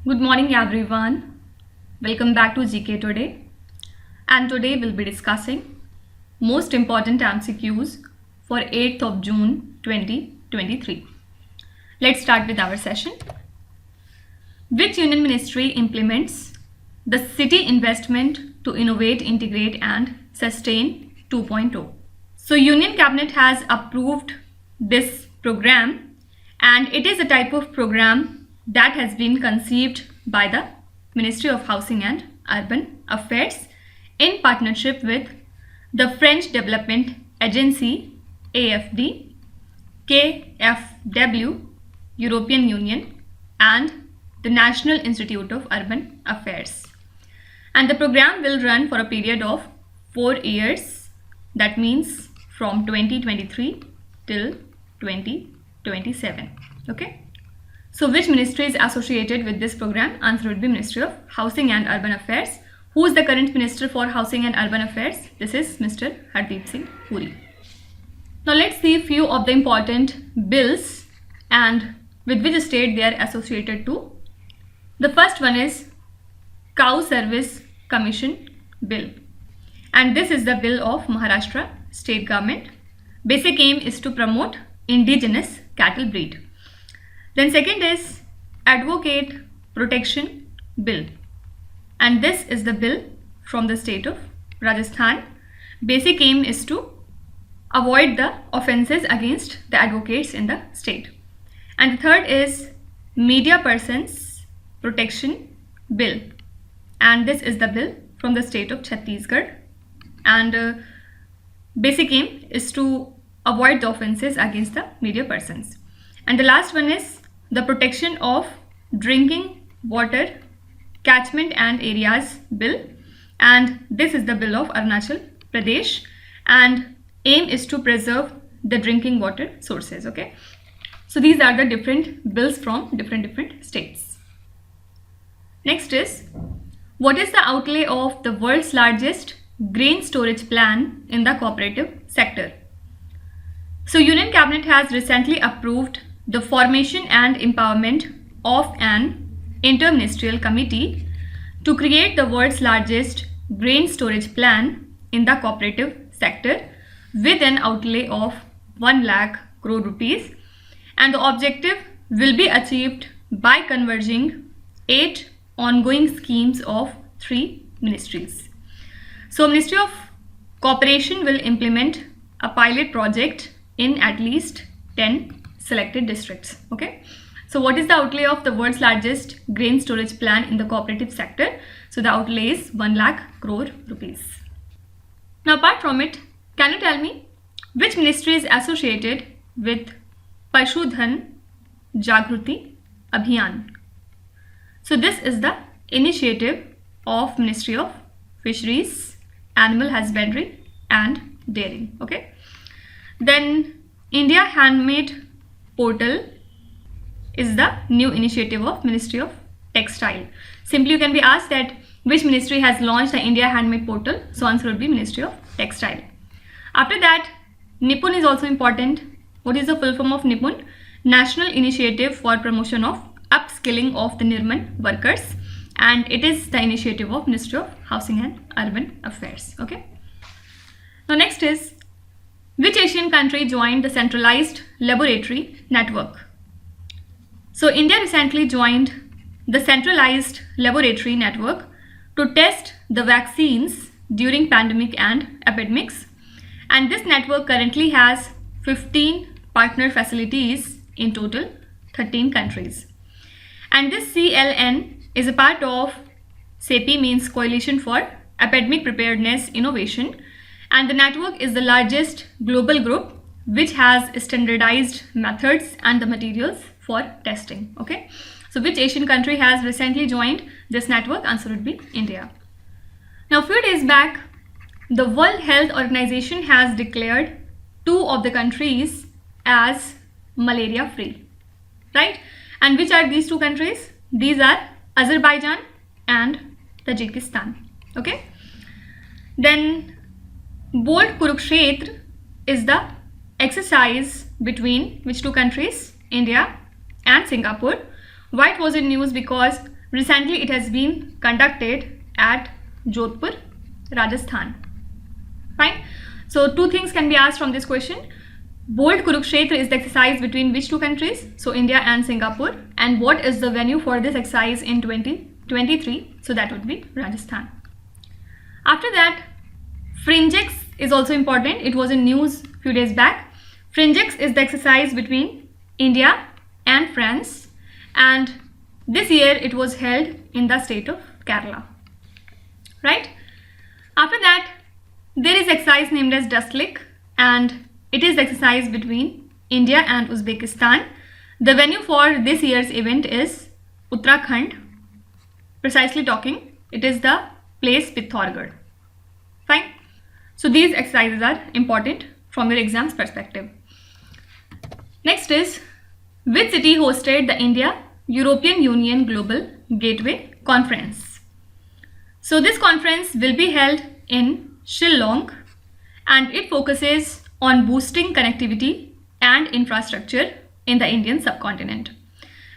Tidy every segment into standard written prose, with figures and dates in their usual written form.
Good morning everyone. Welcome back to GK Today. And today we'll be discussing most important MCQs for 8th of June 2023. Let's start with our session. Which union ministry implements the City Investment to Innovate, Integrate and Sustain 2.0? So Union Cabinet has approved this program, and it is a type of program that has been conceived by the Ministry of Housing and Urban Affairs in partnership with the French Development Agency AFD, KfW, European Union and the National Institute of Urban Affairs. And the program will run for a period of 4 years, that means from 2023 till 2027. Okay. So which ministry is associated with this program? Answer would be Ministry of Housing and Urban Affairs. Who is the current Minister for Housing and Urban Affairs? This is Mr. Hardeep Singh Puri. Now let's see a few of the important bills and with which state they are associated to. The first one is Cow Service Commission Bill, and this is the bill of Maharashtra state government. Basic aim is to promote indigenous cattle breed. Then second is Advocate Protection Bill, and this is the bill from the state of Rajasthan. Basic aim is to avoid the offences against the advocates in the state. And the third is Media Persons Protection Bill, and this is the bill from the state of Chhattisgarh, and basic aim is to avoid the offences against the media persons. And the last one is the Protection of Drinking Water Catchment and Areas Bill, and this is the bill of Arunachal Pradesh, and aim is to preserve the drinking water sources. Okay, so these are the different bills from different states. Next is, what is the outlay of the world's largest grain storage plan in the cooperative sector? So Union Cabinet has recently approved the formation and empowerment of an interministerial committee to create the world's largest grain storage plan in the cooperative sector with an outlay of 1 lakh crore rupees, and the objective will be achieved by converging 8 ongoing schemes of 3 ministries. So Ministry of Cooperation will implement a pilot project in at least 10 selected districts. Okay, so what is the outlay of the world's largest grain storage plan in the cooperative sector? So the outlay is 1 lakh crore rupees. Now apart from it, can you tell me which ministry is associated with Pashudhan Jagruti Abhiyan? So this is the initiative of Ministry of Fisheries, Animal Husbandry and Dairying. Okay, then India Handmade Portal is the new initiative of Ministry of Textile. Simply you can be asked that which ministry has launched the India Handmade Portal? So answer would be Ministry of Textile. After that, Nipun is also important. What is the full form of Nipun? National Initiative for Promotion of Upskilling of the Nirman Workers, and it is the initiative of Ministry of Housing and Urban Affairs. Okay. Now next is, which Asian country joined the centralized laboratory network? So India recently joined the centralized laboratory network to test the vaccines during pandemic and epidemics, and this network currently has 15 partner facilities in total 13 countries. And this CLN is a part of CEPI, means Coalition for Epidemic Preparedness Innovation, and the network is the largest global group which has standardized methods and the materials for testing. Okay, so which Asian country has recently joined this network? Answer would be India. Now a few days back, the World Health Organization has declared 2 of the countries as malaria free, right? And which are these 2 countries? These are Azerbaijan and Tajikistan. Okay, then Bold Kurukshetra is the exercise between which 2 countries? India and Singapore. Why it was in news? Because recently it has been conducted at Jodhpur, Rajasthan. Fine. So two things can be asked from this question. Bold Kurukshetra is the exercise between which two countries? So India and Singapore. And what is the venue for this exercise in 2023? So that would be Rajasthan. After that, Fringex is also important. It was in news a few days back. Fringex is the exercise between India and France, and this year it was held in the state of Kerala. Right? After that, there is exercise named as Dustlick, and it is the exercise between India and Uzbekistan. The venue for this year's event is Uttarakhand. Precisely talking, it is the place Pithoragarh. Fine. So these exercises are important from your exam's perspective. Next is, which city hosted the India-European Union Global Gateway Conference? So this conference will be held in Shillong, and it focuses on boosting connectivity and infrastructure in the Indian subcontinent.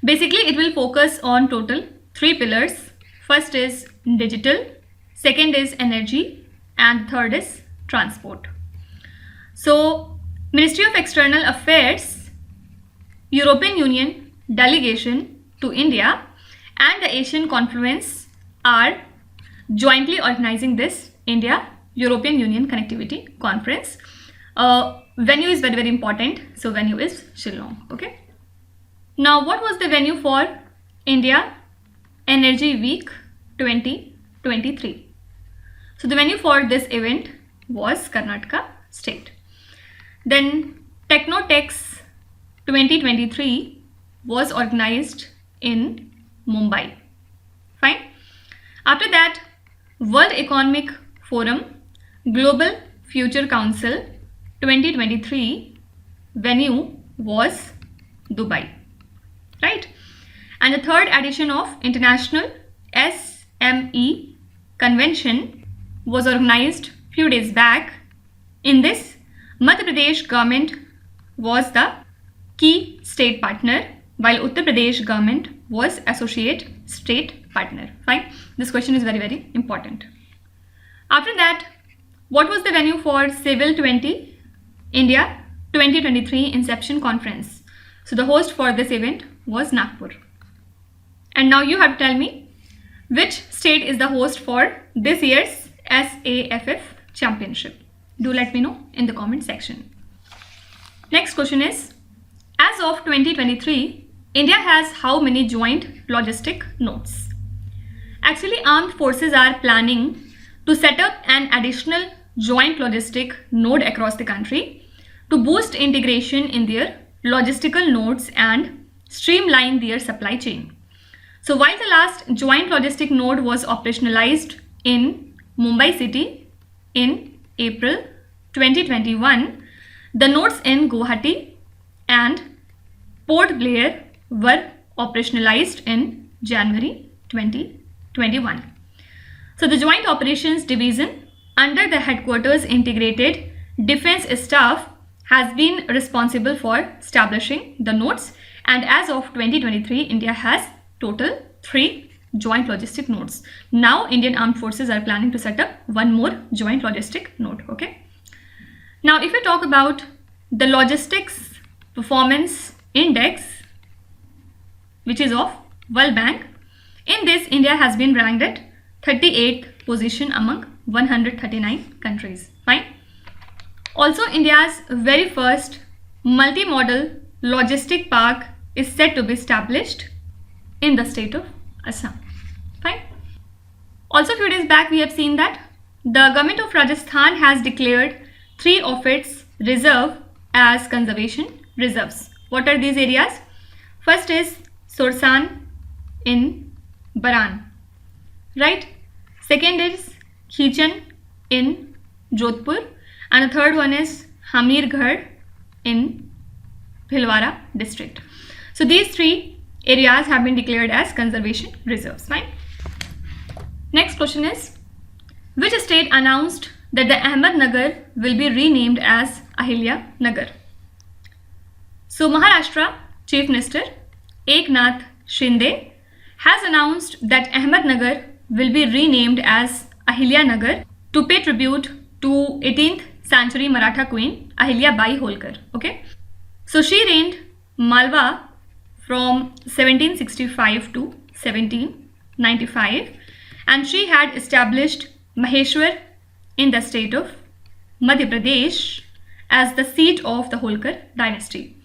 Basically, it will focus on total 3 pillars. First is digital, second is energy, and third is transport. So, Ministry of External Affairs, European Union delegation to India, and the Asian Confluence are jointly organizing this India-European Union Connectivity Conference. Venue is very important. So venue is Shillong. Okay. Now, what was the venue for India Energy Week 2023? So the venue for this event was Karnataka state. Then Technotex 2023 was organized in Mumbai. Fine. After that, World Economic Forum Global Future Council 2023 venue was Dubai. Right. And the third edition of International SME Convention was organized few days back. In this, Madhya Pradesh government was the key state partner, while Uttar Pradesh government was associate state partner. Fine. This question is very important. After that, what was the venue for Civil 20 India 2023 Inception Conference? So the host for this event was Nagpur. And now you have to tell me which state is the host for this year's SAFF Championship. Do let me know in the comment section. Next question is, as of 2023, India has how many joint logistic nodes? Actually, armed forces are planning to set up an additional joint logistic node across the country to boost integration in their logistical nodes and streamline their supply chain. So while the last joint logistic node was operationalized in Mumbai city in April 2021, the nodes in Guwahati and Port Blair were operationalized in January 2021. So the Joint Operations Division under the Headquarters Integrated Defense Staff has been responsible for establishing the nodes, and as of 2023, India has total 3 joint logistic nodes. Now Indian Armed Forces are planning to set up one more joint logistic node. Okay. Now if we talk about the Logistics Performance Index, which is of World Bank, in this India has been ranked at 38th position among 139 countries. Fine. Also, India's very first multimodal logistic park is set to be established in the state of Assam. Fine. Also, a few days back we have seen that the government of Rajasthan has declared 3 of its reserve as conservation reserves. What are these areas? First is Sorsan in Baran, right? Second is Khichan in Jodhpur, and the third one is Hamirgarh in Bhilwara district. So these 3 areas have been declared as conservation reserves. Fine. Next question is, which state announced that the Ahmadnagar will be renamed as Ahilyanagar? So Maharashtra Chief Minister Eknath Shinde has announced that Ahmadnagar will be renamed as Ahilyanagar to pay tribute to 18th century Maratha queen Ahilyabai Holkar. Okay, so she reigned Malwa from 1765 to 1795, and she had established Maheshwar in the state of Madhya Pradesh as the seat of the Holkar dynasty.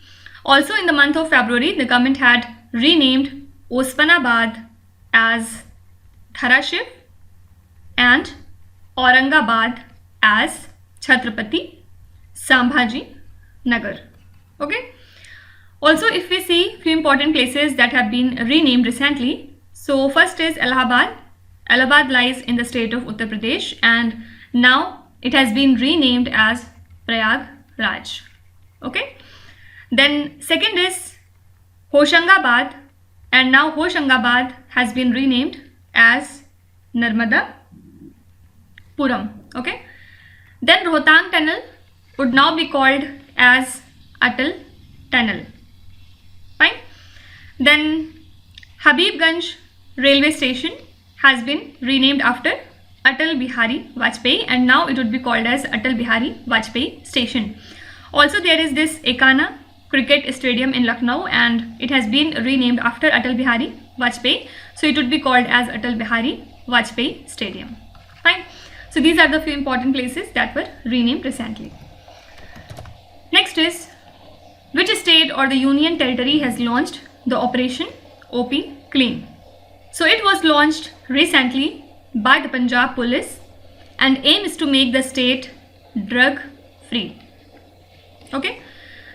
Also in the month of February, the government had renamed Osmanabad as Dharashiv and Aurangabad as Chhatrapati Sambhaji Nagar. Okay. Also, if we see few important places that have been renamed recently, so first is Allahabad. Allahabad lies in the state of Uttar Pradesh, and now it has been renamed as Prayagraj. Okay. Then second is Hoshangabad, and now Hoshangabad has been renamed as Narmada Puram. Okay. Then Rohtang Tunnel would now be called as Atal Tunnel. Fine. Then Habibganj railway station has been renamed after Atal Bihari Vajpayee, and now it would be called as Atal Bihari Vajpayee station. Also there is this Ekana cricket stadium in Lucknow, and it has been renamed after Atal Bihari Vajpayee, so it would be called as Atal Bihari Vajpayee Stadium. Fine. So these are the few important places that were renamed recently. Next is, which state or the union territory has launched the Operation OP Clean? So it was launched recently by the Punjab police, and aim is to make the state drug free. Okay.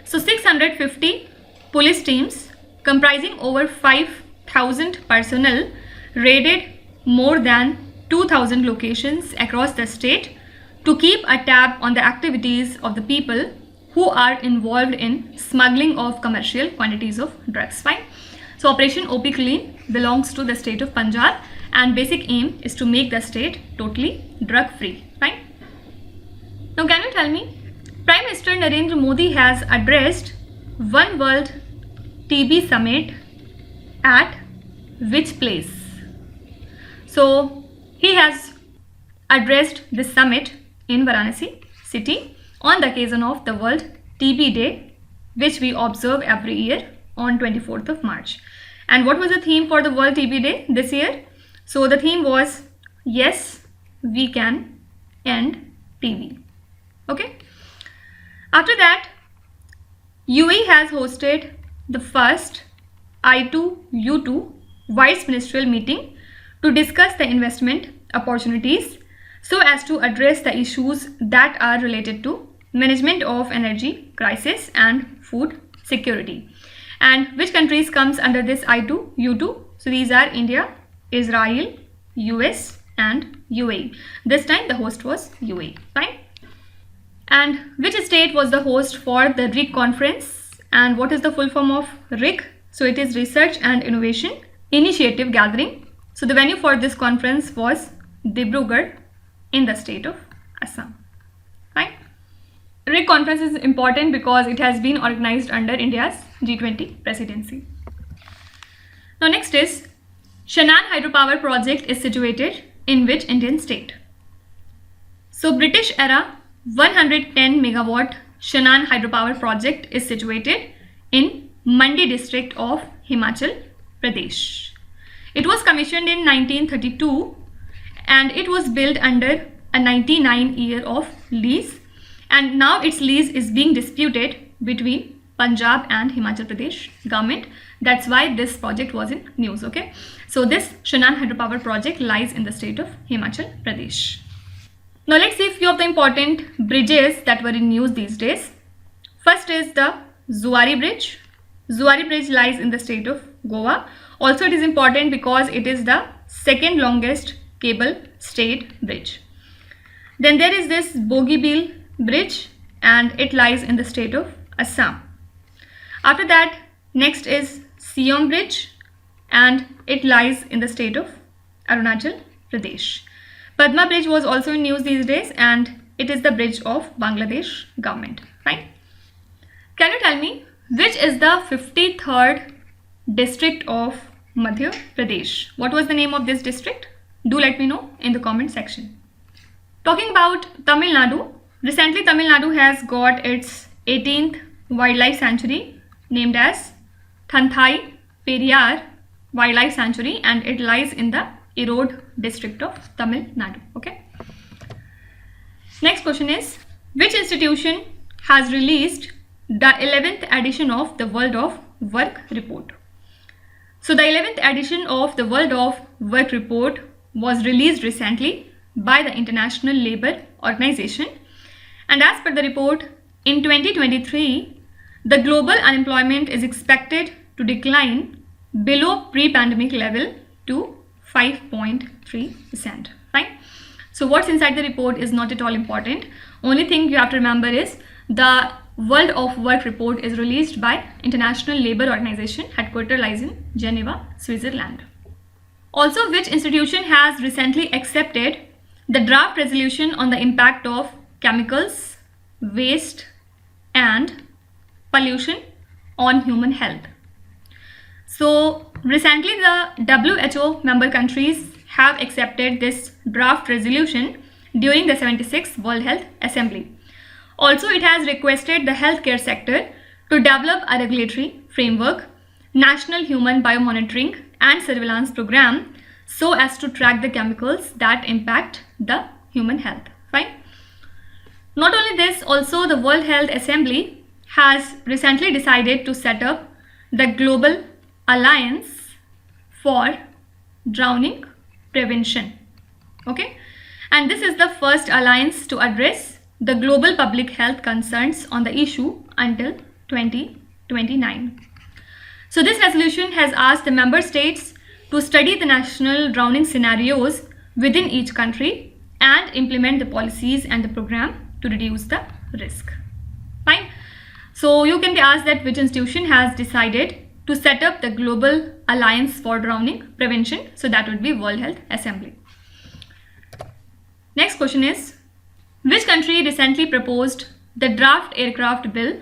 So 650 police teams comprising over 5,000 personnel raided more than 2,000 locations across the state to keep a tab on the activities of the people who are involved in smuggling of commercial quantities of drugs. Fine. So Operation OP Clean belongs to the state of Punjab, and basic aim is to make the state totally drug free. Fine. Now can you tell me, Prime Minister Narendra Modi has addressed One World TB Summit at which place? So he has addressed this summit in Varanasi city on the occasion of the World TB Day, which we observe every year on 24th of March. And what was the theme for the World TB Day this year? So the theme was, yes, we can end TB. Okay. After that, UAE has hosted the first I2U2 Vice Ministerial meeting to discuss the investment opportunities so as to address the issues that are related to management of energy crisis and food security. And which countries comes under this I2U2? So these are India, Israel, US and UAE. This time the host was UAE. Fine. And which state was the host for the RIC conference? And what is the full form of RIC? So it is Research and Innovation Initiative Gathering. So the venue for this conference was Dibrugarh in the state of Assam. Fine. RIC conference is important because it has been organized under India's G20 presidency. Now next is, Shannon hydropower project is situated in which Indian state? So British era 110 megawatt Shannon hydropower project is situated in Mandi district of Himachal Pradesh. It was commissioned in 1932 and it was built under a 99-year of lease, and now its lease is being disputed between Punjab and Himachal Pradesh government. That's why this project was in news. Okay, so this Shannon hydropower project lies in the state of Himachal Pradesh. Now let's see a few of the important bridges that were in news these days. First is the Zuari Bridge. Zuari Bridge lies in the state of Goa. Also it is important because it is the second longest cable stayed bridge. Then there is this Bogibeel Bridge and it lies in the state of Assam. After that, next is Siom Bridge and it lies in the state of Arunachal Pradesh. Padma Bridge was also in news these days and it is the bridge of Bangladesh government. Fine. Can you tell me which is the 53rd district of Madhya Pradesh. What was the name of this district? Do let me know in the comment section. Talking about Tamil Nadu, recently Tamil Nadu has got its 18th wildlife sanctuary named as Thanthai Periyar Wildlife Sanctuary, and it lies in the Erode district of Tamil Nadu. Okay. Next question is, which institution has released the 11th edition of the World of Work report? So the 11th edition of the World of Work report was released recently by the International Labour Organization, and as per the report, in 2023 the global unemployment is expected to decline below pre-pandemic level to 5.3%. Fine. So what's inside the report is not at all important. Only thing you have to remember is the World of Work report is released by International Labour Organization, headquarters lies in Geneva, Switzerland. Also, which institution has recently accepted the draft resolution on the impact of chemicals, waste and pollution on human health? So recently the WHO member countries have accepted this draft resolution during the 76th World Health Assembly. Also, it has requested the healthcare sector to develop a regulatory framework, national human biomonitoring and surveillance program so as to track the chemicals that impact the human health. Fine. Not only this, also the World Health Assembly has recently decided to set up the Global Alliance for Drowning Prevention. Okay, and this is the first alliance to address the global public health concerns on the issue until 2029. So this resolution has asked the member states to study the national drowning scenarios within each country and implement the policies and the program to reduce the risk. Fine. So you can be asked that which institution has decided to set up the Global Alliance for Drowning Prevention. So that would be World Health Assembly. Next question is, which country recently proposed the Draft Aircraft Bill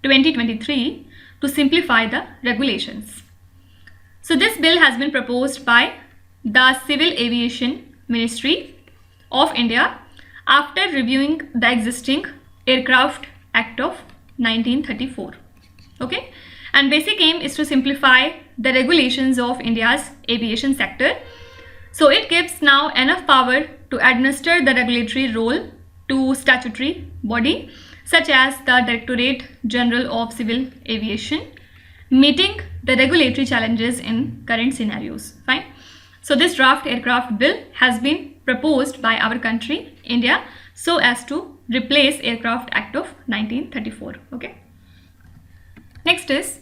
2023 to simplify the regulations? So this bill has been proposed by the Civil Aviation Ministry of India after reviewing the existing Aircraft Act of 1934. Okay, and basic aim is to simplify the regulations of India's aviation sector. So it gives now enough power to administer the regulatory role to statutory body such as the Directorate General of Civil Aviation, meeting the regulatory challenges in current scenarios. Fine. So this draft aircraft bill has been proposed by our country, India, so as to replace Aircraft Act of 1934. Okay. Next is,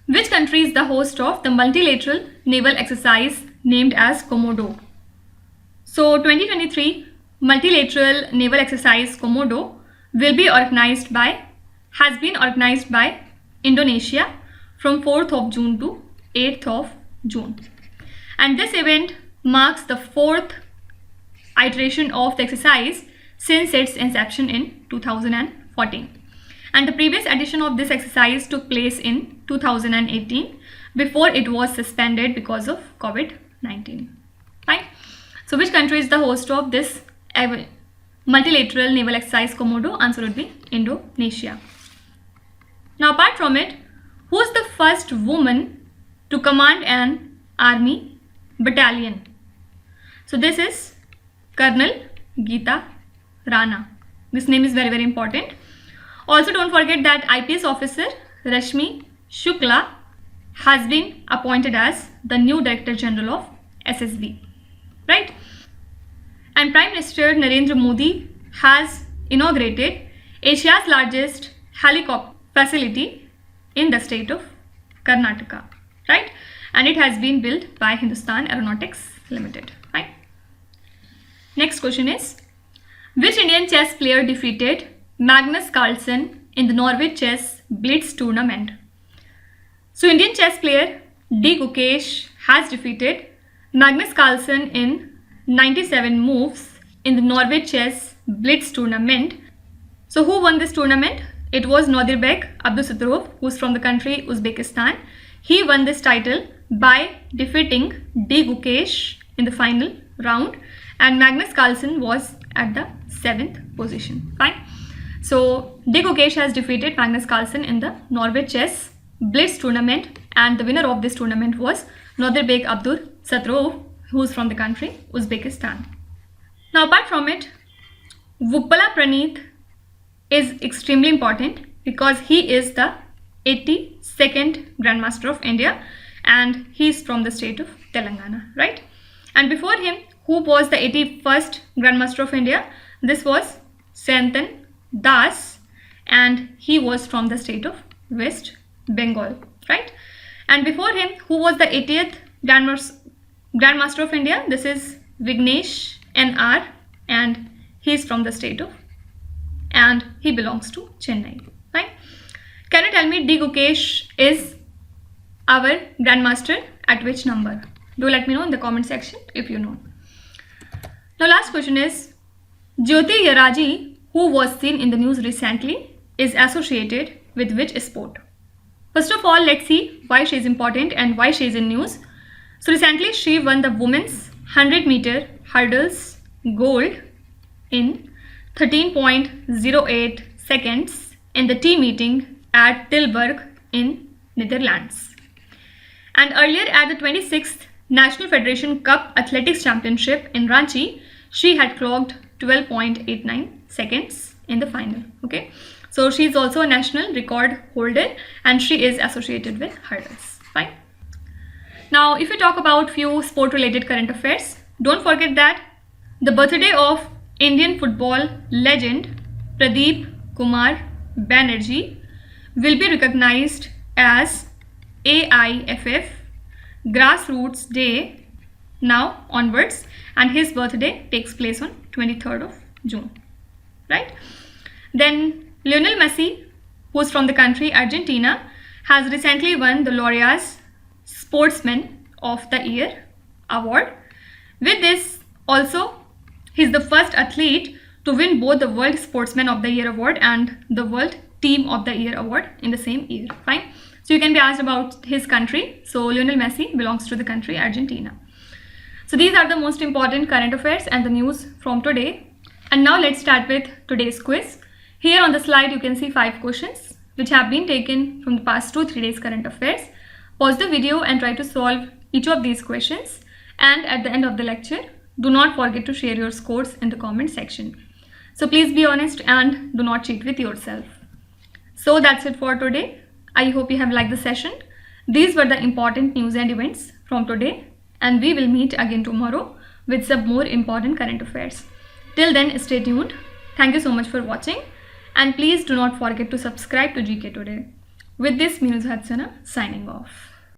which country is the host of the multilateral naval exercise named as Comodo? So 2023 multilateral naval exercise Comodo will be has been organized by Indonesia from 4th of June to 8th of June. And this event marks the 4th iteration of the exercise since its inception in 2014. And the previous edition of this exercise took place in 2018 before it was suspended because of COVID-19. Fine. So which country is the host of this multilateral naval exercise Comodo? Answer would be Indonesia. Now apart from it, who is the first woman to command an army battalion? So this is Colonel Geeta Rana. This name is very, very important. Also don't forget that IPS officer Rashmi Shukla has been appointed as the new Director General of SSB. Right? And Prime Minister Narendra Modi has inaugurated Asia's largest helicopter facility in the state of Karnataka, right? And it has been built by Hindustan Aeronautics Limited, right? Next question is, which Indian chess player defeated Magnus Carlsen in the Norway Chess Blitz tournament? So Indian chess player D. Gukesh has defeated Magnus Carlsen in 97 moves in the Norway Chess Blitz tournament. So who won this tournament? It was Nodirbek Abdusattorov, who is from the country Uzbekistan. He won this title by defeating D. Gukesh in the final round, and Magnus Carlsen was at the 7th position. Fine. So D. Gukesh has defeated Magnus Carlsen in the Norway Chess Blitz tournament, and the winner of this tournament was Nodirbek Abdur Satrov, who is from the country Uzbekistan. Now, apart from it, Vuppala Praneeth is extremely important because he is the 82nd Grandmaster of India and he is from the state of Telangana, right? And before him, who was the 81st Grandmaster of India? This was Sayantan Das and he was from the state of West Bengal, right? And before him, who was the 80th Grandmaster of India? This is Vignesh NR and he is from the state of, and he belongs to Chennai, right? Can you tell me D. Gukesh is our Grandmaster at which number? Do let me know in the comment section if you know. Now last question is, Jyoti Yaraji, who was seen in the news recently, is associated with which sport? First of all, let's see why she is important and why she is in news. So recently she won the women's 100-meter hurdles gold in 13.08 seconds in the team meeting at Tilburg in Netherlands. And earlier at the 26th National Federation Cup Athletics Championship in Ranchi, she had clocked 12.89 seconds in the final. Okay, so she is also a national record holder and she is associated with hurdles. Fine. Now, if you talk about few sport related current affairs, don't forget that the birthday of Indian football legend Pradeep Kumar Banerjee will be recognized as AIFF Grassroots Day now onwards, and his birthday takes place on 23rd of June, right? Then Lionel Messi, who is from the country Argentina, has recently won the Laurea's Sportsman of the Year award. With this also, he's the first athlete to win both the World Sportsman of the Year award and the World Team of the Year award in the same year. Fine. So you can be asked about his country. So Lionel Messi belongs to the country Argentina. So these are the most important current affairs and the news from today. And now let's start with today's quiz. Here on the slide you can see 5 questions which have been taken from the past 2-3 days current affairs. Pause the video and try to solve each of these questions. And at the end of the lecture, do not forget to share your scores in the comment section. So please be honest and do not cheat with yourself. So that's it for today. I hope you have liked the session. These were the important news and events from today, and we will meet again tomorrow with some more important current affairs. Till then, stay tuned. Thank you so much for watching, and please do not forget to subscribe to GK Today. With this, Minu Hadsana signing off.